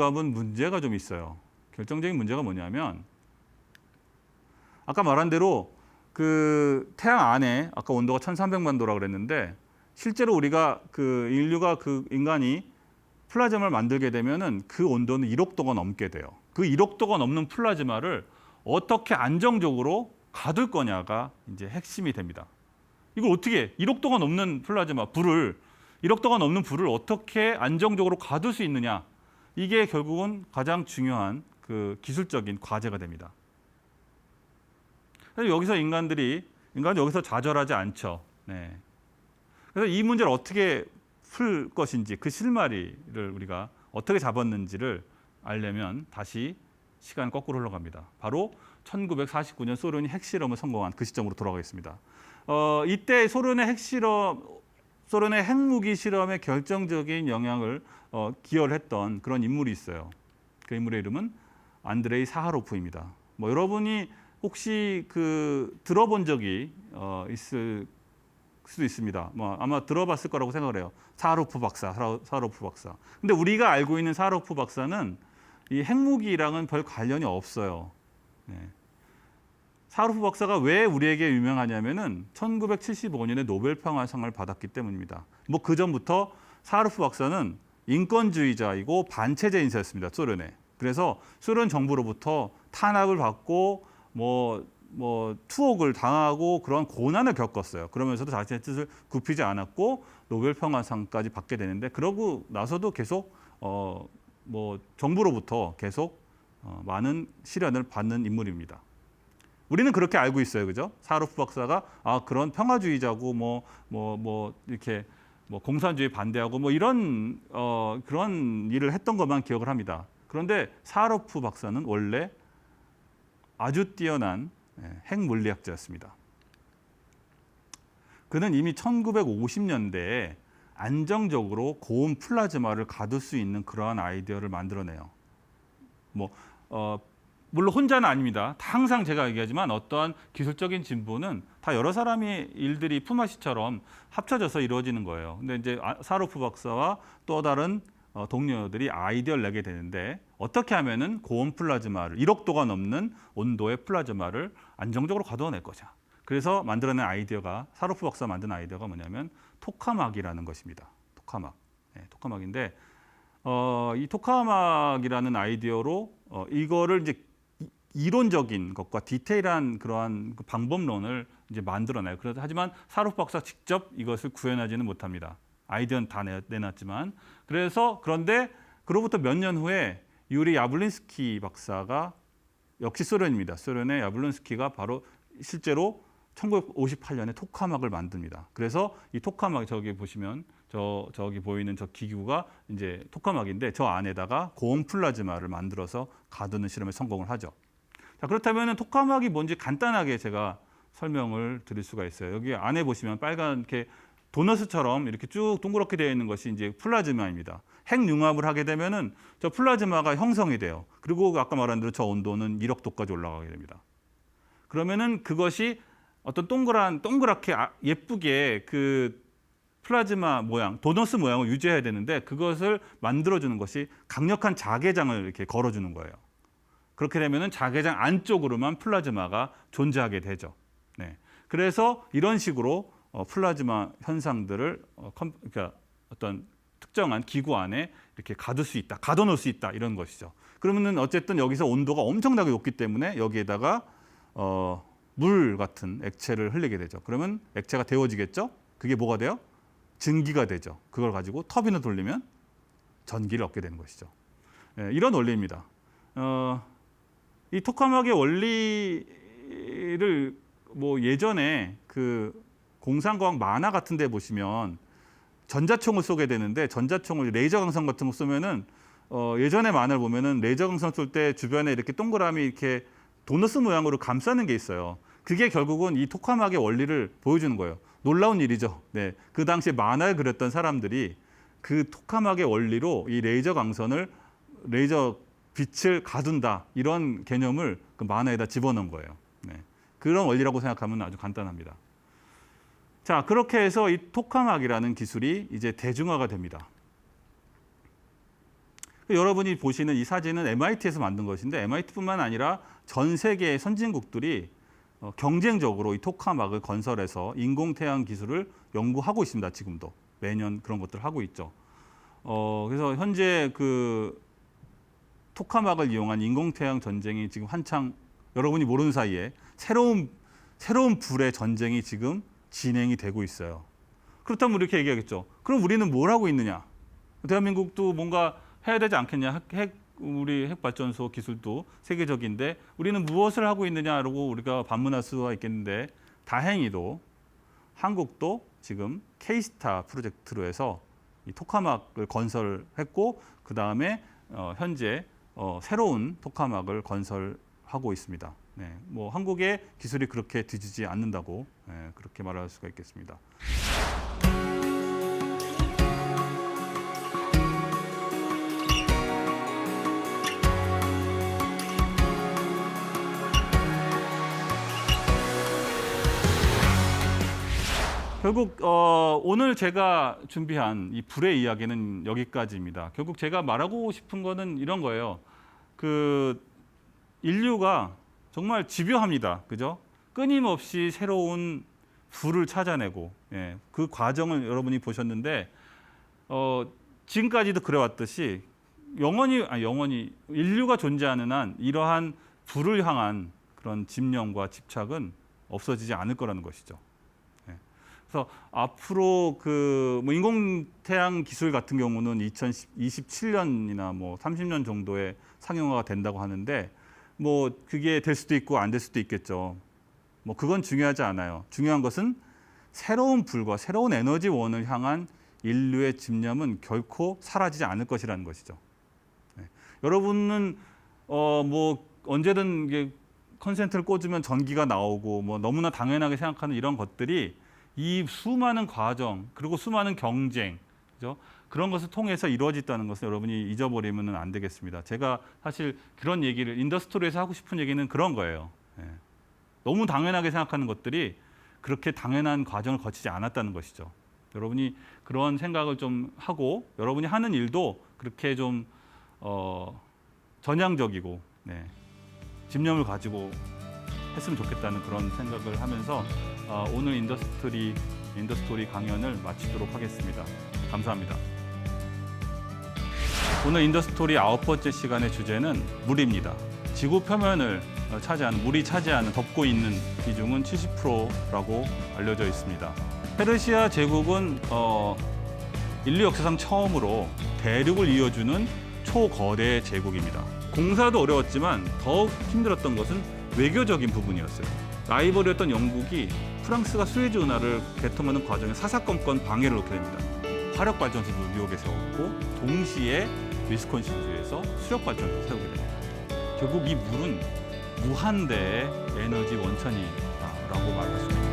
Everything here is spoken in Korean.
값은 문제가 좀 있어요. 결정적인 문제가 뭐냐면 아까 말한 대로 그 태양 안에 아까 온도가 1,300만 도라 그랬는데 실제로 우리가 그 인류가 그 인간이 플라즈마를 만들게 되면은 그 온도는 1억 도가 넘게 돼요. 그 1억 도가 넘는 플라즈마를 어떻게 안정적으로 가둘 거냐가 이제 핵심이 됩니다. 이걸 어떻게 1억 도가 넘는 플라즈마 불을 1억 도가 넘는 불을 어떻게 안정적으로 가둘 수 있느냐? 이게 결국은 가장 중요한 그 기술적인 과제가 됩니다. 그래서 여기서 인간은 여기서 좌절하지 않죠. 네. 그래서 이 문제를 어떻게 풀 것인지 그 실마리를 우리가 어떻게 잡았는지를 알려면 다시 시간 거꾸로 흘러갑니다. 바로 1949년 소련이 핵실험을 성공한 그 시점으로 돌아가겠습니다. 이때 소련의 핵무기 실험에 결정적인 영향을 기여를 했던 그런 인물이 있어요. 그 인물의 이름은 안드레이 사하로프입니다. 뭐 여러분이 혹시 그 들어본 적이 있을 수도 있습니다. 뭐 아마 들어봤을 거라고 생각을 해요. 사하로프 박사. 근데 우리가 알고 있는 사하로프 박사는 이 핵무기랑은 별 관련이 없어요. 네. 사하로프 박사가 왜 우리에게 유명하냐면은 1975년에 노벨 평화상을 받았기 때문입니다. 뭐 그 전부터 사하로프 박사는 인권주의자이고 반체제 인사였습니다. 소련에. 그래서 소련 정부로부터 탄압을 받고 뭐 투옥을 당하고 그런 고난을 겪었어요. 그러면서도 자신의 뜻을 굽히지 않았고 노벨 평화상까지 받게 되는데 그러고 나서도 계속 정부로부터 계속 많은 시련을 받는 인물입니다. 우리는 그렇게 알고 있어요, 그죠? 사하로프 박사가 그런 평화주의자고 이렇게 공산주의 반대하고 이런 그런 일을 했던 것만 기억을 합니다. 그런데 사하로프 박사는 원래 아주 뛰어난 핵 물리학자였습니다. 그는 이미 1950년대에 안정적으로 고온 플라즈마를 가둘 수 있는 그러한 아이디어를 만들어내요. 물론 혼자는 아닙니다. 항상 제가 얘기하지만 어떠한 기술적인 진보는 다 여러 사람의 일들이 품앗이처럼 합쳐져서 이루어지는 거예요. 근데 이제 사하로프 박사와 또 다른 동료들이 아이디어를 내게 되는데 어떻게 하면은 고온 플라즈마를 1억 도가 넘는 온도의 플라즈마를 안정적으로 가둬낼 거냐. 그래서 만들어낸 아이디어가 사하로프 박사가 만든 아이디어가 뭐냐면 토카막이라는 것입니다. 토카막. 네, 토카막인데 이 토카막이라는 아이디어로 이거를 이제 이론적인 것과 디테일한 그러한 방법론을 이제 만들어내요. 하지만 사하로프 박사 직접 이것을 구현하지는 못합니다. 아이디어는 다 내놨지만 그런데 그로부터 몇 년 후에 유리 야블린스키 박사가 역시 소련입니다. 소련의 야블린스키가 바로 실제로 1958년에 토카막을 만듭니다. 그래서 이 토카막 저기 보시면 저기 보이는 저 기구가 이제 토카막인데 저 안에다가 고온 플라즈마를 만들어서 가두는 실험에 성공을 하죠. 자, 그렇다면 토카막이 뭔지 간단하게 제가 설명을 드릴 수가 있어요. 여기 안에 보시면 빨갛게 도너스처럼 이렇게 쭉 동그랗게 되어 있는 것이 이제 플라즈마입니다. 핵융합을 하게 되면은 저 플라즈마가 형성이 돼요. 그리고 아까 말한 대로 저 온도는 1억 도까지 올라가게 됩니다. 그러면은 그것이 어떤 동그랗게 예쁘게 그 플라즈마 모양, 도너스 모양을 유지해야 되는데 그것을 만들어주는 것이 강력한 자개장을 이렇게 걸어주는 거예요. 그렇게 되면은 자개장 안쪽으로만 플라즈마가 존재하게 되죠. 네. 그래서 이런 식으로 플라즈마 현상들을 그러니까 어떤 특정한 기구 안에 이렇게 가둬놓을 수 있다 이런 것이죠. 그러면은 어쨌든 여기서 온도가 엄청나게 높기 때문에 여기에다가 물 같은 액체를 흘리게 되죠. 그러면 액체가 데워지겠죠. 그게 뭐가 돼요? 증기가 되죠. 그걸 가지고 터빈을 돌리면 전기를 얻게 되는 것이죠. 네, 이런 원리입니다. 이 토카막의 원리를 예전에 그 공상과학 만화 같은 데 보시면 전자총을 쏘게 되는데 전자총을 레이저 강성 같은 거 쏘면은 예전에 만화를 보면은 레이저 강성 쏠 때 주변에 이렇게 동그라미 이렇게 도너스 모양으로 감싸는 게 있어요. 그게 결국은 이 토카막의 원리를 보여주는 거예요. 놀라운 일이죠. 네. 그 당시에 만화를 그렸던 사람들이 그 토카막의 원리로 이 레이저 빛을 가둔다 이런 개념을 그 만화에다 집어넣은 거예요. 네. 그런 원리라고 생각하면 아주 간단합니다. 자, 그렇게 해서 이 토카막이라는 기술이 이제 대중화가 됩니다. 여러분이 보시는 이 사진은 MIT에서 만든 것인데 MIT뿐만 아니라 전 세계의 선진국들이 경쟁적으로 이 토카막을 건설해서 인공태양 기술을 연구하고 있습니다. 지금도 매년 그런 것들을 하고 있죠. 그래서 현재 그 토카막을 이용한 인공태양 전쟁이 지금 한창 여러분이 모르는 사이에 새로운 불의 전쟁이 지금 진행이 되고 있어요. 그렇다면 이렇게 얘기하겠죠. 그럼 우리는 뭘 하고 있느냐? 대한민국도 뭔가 해야 되지 않겠냐? 우리 핵발전소 기술도 세계적인데 우리는 무엇을 하고 있느냐라고 우리가 반문할 수가 있겠는데 다행히도 한국도 지금 K-스타 프로젝트로 해서 이 토카막을 건설했고 그 다음에 현재 새로운 토카막을 건설하고 있습니다. 네, 뭐 한국의 기술이 그렇게 뒤지지 않는다고 그렇게 말할 수가 있겠습니다. 결국 오늘 제가 준비한 이 불의 이야기는 여기까지입니다. 결국 제가 말하고 싶은 거는 이런 거예요. 그 인류가 정말 집요합니다. 그죠? 끊임없이 새로운 불을 찾아내고 그 과정을 여러분이 보셨는데 지금까지도 그래왔듯이 영원히 인류가 존재하는 한 이러한 불을 향한 그런 집념과 집착은 없어지지 않을 거라는 것이죠. 그래서 앞으로 뭐 인공태양 기술 같은 경우는 2027년이나 뭐 30년 정도에 상용화가 된다고 하는데 뭐 그게 될 수도 있고 안 될 수도 있겠죠. 뭐 그건 중요하지 않아요. 중요한 것은 새로운 불과 새로운 에너지원을 향한 인류의 집념은 결코 사라지지 않을 것이라는 것이죠. 여러분은 뭐 언제든 이게 컨센트를 꽂으면 전기가 나오고 뭐 너무나 당연하게 생각하는 이런 것들이 이 수많은 과정 그리고 수많은 경쟁, 그죠? 그런 것을 통해서 이루어졌다는 것을 여러분이 잊어버리면 안 되겠습니다. 제가 사실 그런 얘기를 인더스토리에서 하고 싶은 얘기는 그런 거예요. 너무 당연하게 생각하는 것들이 그렇게 당연한 과정을 거치지 않았다는 것이죠. 여러분이 그런 생각을 좀 하고 여러분이 하는 일도 그렇게 좀 전향적이고 집념을 가지고 했으면 좋겠다는 그런 생각을 하면서 오늘 인더스토리 강연을 마치도록 하겠습니다. 감사합니다. 오늘 인더스토리 9번째 시간의 주제는 물입니다. 지구 표면을 물이 차지하는 덮고 있는 비중은 70%라고 알려져 있습니다. 페르시아 제국은 인류 역사상 처음으로 대륙을 이어주는 초거대 제국입니다. 공사도 어려웠지만 더욱 힘들었던 것은 외교적인 부분이었어요. 라이벌이었던 영국이 프랑스가 수에즈 운하를 개통하는 과정에 사사건건 방해를 놓게 됩니다. 화력 발전소도 뉴욕에 세웠고 동시에 위스콘신주에서 수력 발전소를 세우게 됩니다. 결국 이 물은 무한대의 에너지 원천이다라고 말할 수 있습니다.